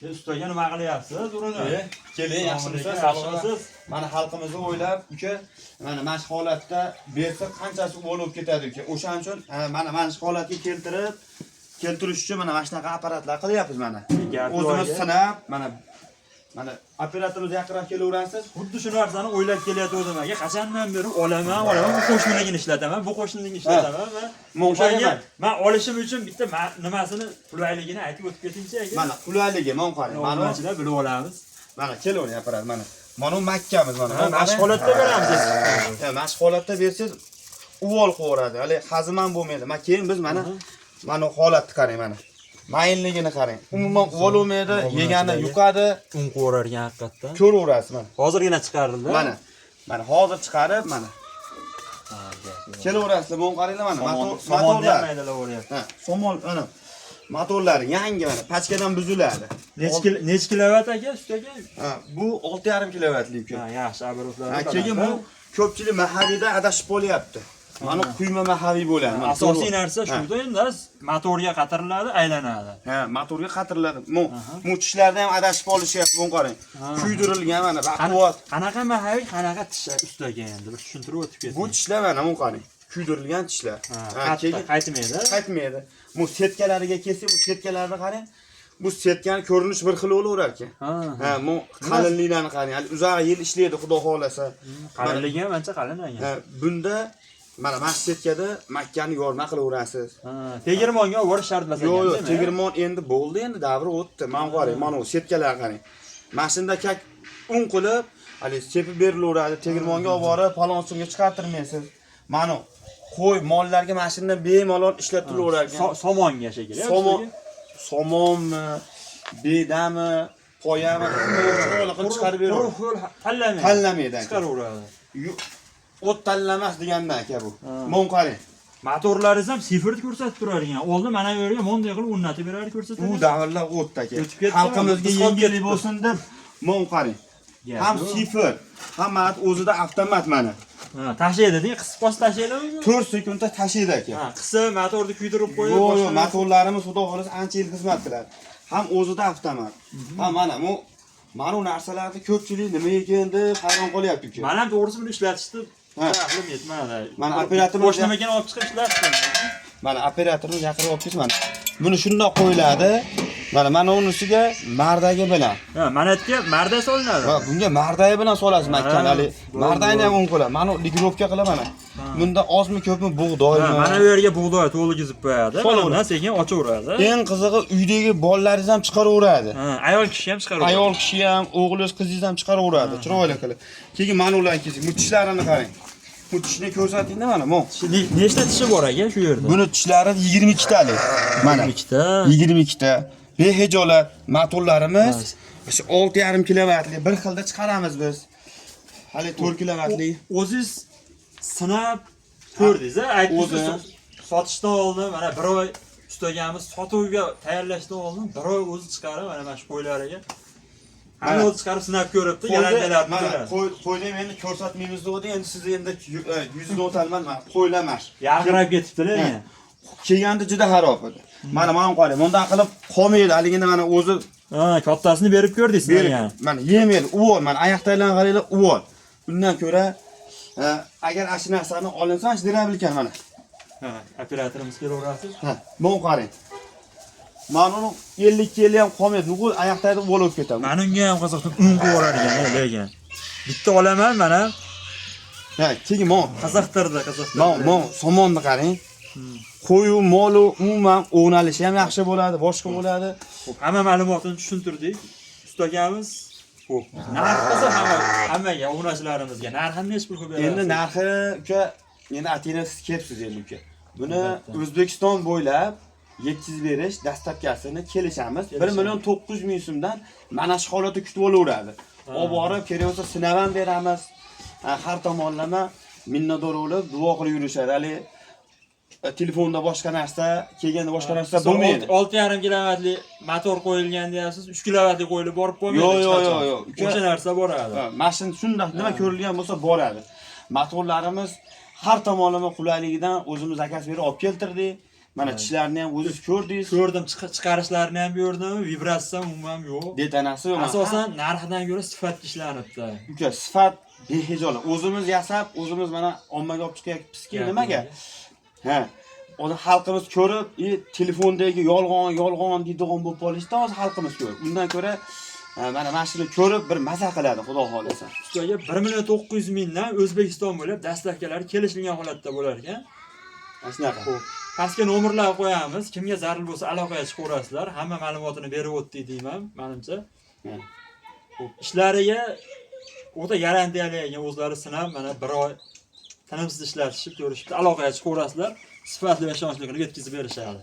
Ustaga nima qilyapsiz? Urini. Keling, yaxshimisiz? Yaxshimisiz? Mana xalqimizni o'ylab, uka, mana shu holatda bersa qanchasi bo'lib ketadi uka. O'shaning uchun mana shu holatga keltirish uchun mana shunaqa apparatlar qilyapmiz mana. O'zimiz sinab, mana operatorimiz yaqinroq kelaverasiz. Xuddi shu narsani o'ylab kelyotgandim aka. Qachondan beri olaman, bu qo'shniligini ishlataman, bu qo'shniligini ishlataman va o'shanga men olishim uchun bitta nimasini qulayligini aytib o'tib ketingchi aka. Mana qulayligi, men qarang. Mana ichida bilib olamiz. Mana kelavering apparat mana. Mana makkamiz mana. Mashg'ulotda beramiz. Mashg'ulotda bersangiz uvol qo'yadi. Hali hazm ham bo'lmaydi. Keyin biz mana holatni qarang mana. Mayinligini qarang. Umuman uvol-olmaydi, yegani yuqadi, un qo'rargan haqiqatdan. Ko'raverasiz mana. Hozirgina chiqarildi. Mana hozir chiqarib mana. Kelaverasizlar, bu qaranglar mana. Motorlar. Ha, somon mana. Motorlar yangi mana, pachkadan buziladi. Nech kilovat aka, ustaga? Ha, bu 6,5 kilovatlik. Ha, yaxshi, abroflar. Ha, keyin bu ko'pchilik mahallada adashib qolyapti. Mana quyma mahaviy bo'ladi. Asosiy narsa shuda endi motorga qatiriladi, aylanadi. Ha, motorga qatiriladi. Bu tishlarda ham adashib olishyapti, bu qarang. Kuydirilgan mana baquvvat. Qanaqa mahaviy, qanaqa tishlar ustaga endi bir tushuntirib o'tib keting. Bu tishlar mana bu qarang. Kuydirilgan tishlar. Keyin qaytmaydi. Bu setkalariga kelsa, bu setkalarni qarang. Bu setkan ko'rinish bir xil bo'laverar ekan. Ha, bu qalinliklarni qarang. Hali uzoq yil ishlaydi, xudo xolasa. Qalinligi ham ancha qalin ekan. Ha, bunda mana masjidga Makkani yorma qilaverasiz. Tegirmonga yuborish shart emas ekan. Yo'q, tegirmon endi bo'ldi, endi davri o'tdi. Men qarang, mana bu setkalar qarang. Mashinada kak un qilib, hali sepib berilaveradi. Tegirmonga olib borib, palonsumga chiqartirmaysiz. Mana qo'y mollarga mashinadan bemalol ishlatilaverar ekan. Somonga shekilli. Somonmi, bedami, qo'yami, qilib chiqarib beraveradi. Tanlamaydi. Chiqaraveradi. O't tanlamas degandan aka bu. Mon qarang. Motorlaringiz ham sifirni ko'rsatib turar ekan. Oldin mana bu yerga monday qilib o'rnatib beradi ko'rsatadi. U davrlar o'tdi aka. Xalqimizga yengillik bo'lsin deb mon qarang. Ham sifir, hamma o'zida avtomat mana. Tashlaydi-da, qisib qolsa tashlaydi. 4 sekundda tashlaydi aka. Qisib motorni kuydirib qo'yib, yo'q, motorlarimiz xudo xolasa ancha yil xizmat qiladi. Ham o'zida avtomat. Ha mana bu narsalarni ko'pchilik nima ekan deb hayron qolyapti uka. Men ham to'g'risi buni ishlatishni aqlim yetmadi. Mana operatorimiz qo'shnimagan olib chiqib ishlatdim. Mana operatorimiz yaqinroq olib keldi mana. Buni shundoq qo'yiladi. Mana unisiga mardaga bilan. Ha, manatga marda solinadi. Va bunga mardaga bilan solasiz makkan hali. Mardani ham un qo'yadi. Mana ligirovka qilib mana. Bunda ozmi ko'pmi bug'doymi? Mana bu yerga bug'doy to'ligizib qo'yadi. Undan sekin ochaveradi. Eng qizig'i uydagi bolalaringiz ham chiqaraveradi. Ha, ayol kishi ham chiqaraveradi. Ayol kishi ham, o'g'lingiz, qizingiz ham chiqaraveradi. Chiroyli qilib. Keyin mana ularni kesing. Bu tishlarini qarang. Bu tishni ko'rsating-da mana bu. Nechta tishi bor ekan shu yerda? Buni tishlari 22 talik. Mana 22 ta. Behijolat motorlarimiz 6,5 kilovatli bir xilda chiqaramiz biz. Hali 4 kilovatli. O'zingiz sinab ko'rdingiz, aytdingiz. Sotishdan oldin mana bir oy ustagamiz sotuvga tayyorlashdan oldin bir oy o'zi chiqarib mana shu qo'ylariga hamma o'zi chiqarib sinab ko'ribdi, yalangalarni ko'radi. Qo'yni endi ko'rsatmaymiz dedi, endi siz endi yuzini o'talman, qo'ylamar. Yarqirab ketibdi-da endi. Kelganda juda xarob edi. Mana qarang, bundan qilib qolmaydi, haligina mana o'zi kattasini berib ko'rdingiz mana. Mana yemaydi, uvol, mana oyoqdagilarni qaranglar, uvol. Bundan ko'ra agar ash narsani olinsa, ash derabilkan mana. Ha, operatorimiz kelaverasiz. Ha, bu qarang. Mana uni 52 yil ham qolmaydi, nuqul oyoqdagi uvol o'tib ketadi. Mana unga ham qiziqdim, un qo'rar ekan, lekin. Bitta olaman mana. Ha, keyin mo qiziqtirdi. Mo somonni qarang. Qo'yu, molu umuman o'nalishi ham yaxshi bo'ladi, boshqa bo'ladi. Xo'p, hamma ma'lumotni tushuntirdik. Ustagamiz, xo'p, narxi hammaga obunachilarimizga narxini nech pul berasiz? Endi narxi uka, endi atingiz kelibsiz endi uka. Buni O'zbekiston bo'ylab 700 berish dastlabkasini kelishamiz. 1,9 million so'mdan mana shu holatda kutib olaveradi. Olib borib, kerak bo'lsa sinab ham beramiz. Har tomonlama minnatdor bo'lib, duo qilib yurishadi. Hali telefonda boshqa narsa, kelganda boshqa narsa bo'lmaydi. 6,5 kilovatli motor qo'yilgan deyapsiz, 3 kilovatli qo'yilib borib bo'lmaydi. Yo'q. O'sha narsa boradi. Mashina shunday nima ko'rilgan bo'lsa boradi. Motorlarimiz har tomonlama qulayligidan o'zimiz zakaz berib olib keltirdik. Mana tishlarni ham o'zingiz ko'rdingiz. Ko'rdim, chiqarishlarini ham ko'rdim, vibratsiya umuman yo'q. Detanasi yo'q. Asosan narxidan ko'ra sifatga ishlanibdi. Uka, sifat behijola. O'zimiz yasab, o'zimiz mana ommaga olib chiqyapmizki, nimaga? Ha. O'zi xalqimiz ko'rib, telefondagi yolg'on deydigan bo'lib qolishda hozir xalqimiz ko'rib. Undan ko'ra mana mashina ko'rib bir maza qiladi, xudo xolasa. Ustoga 1.900.000 dan O'zbekiston bo'ylab dastlabkilari kelishilgan holatda bo'lar ekan. Shunaqa. Xo'p, pastga nomerlar qo'yamiz. Kimga zarur bo'lsa aloqaga chiqaverasizlar. Hamma ma'lumotini berib o'tdik deyman, menimcha. Xo'p, ishlariga o'ta garantiyali ekan, o'zlari sinab, mana 1 oy tinimsiz ishlatishib ko'rishibdi. Aloqaga chiqaverasizlar. Sifatli va ishonchli qilib yetkazib berishadi.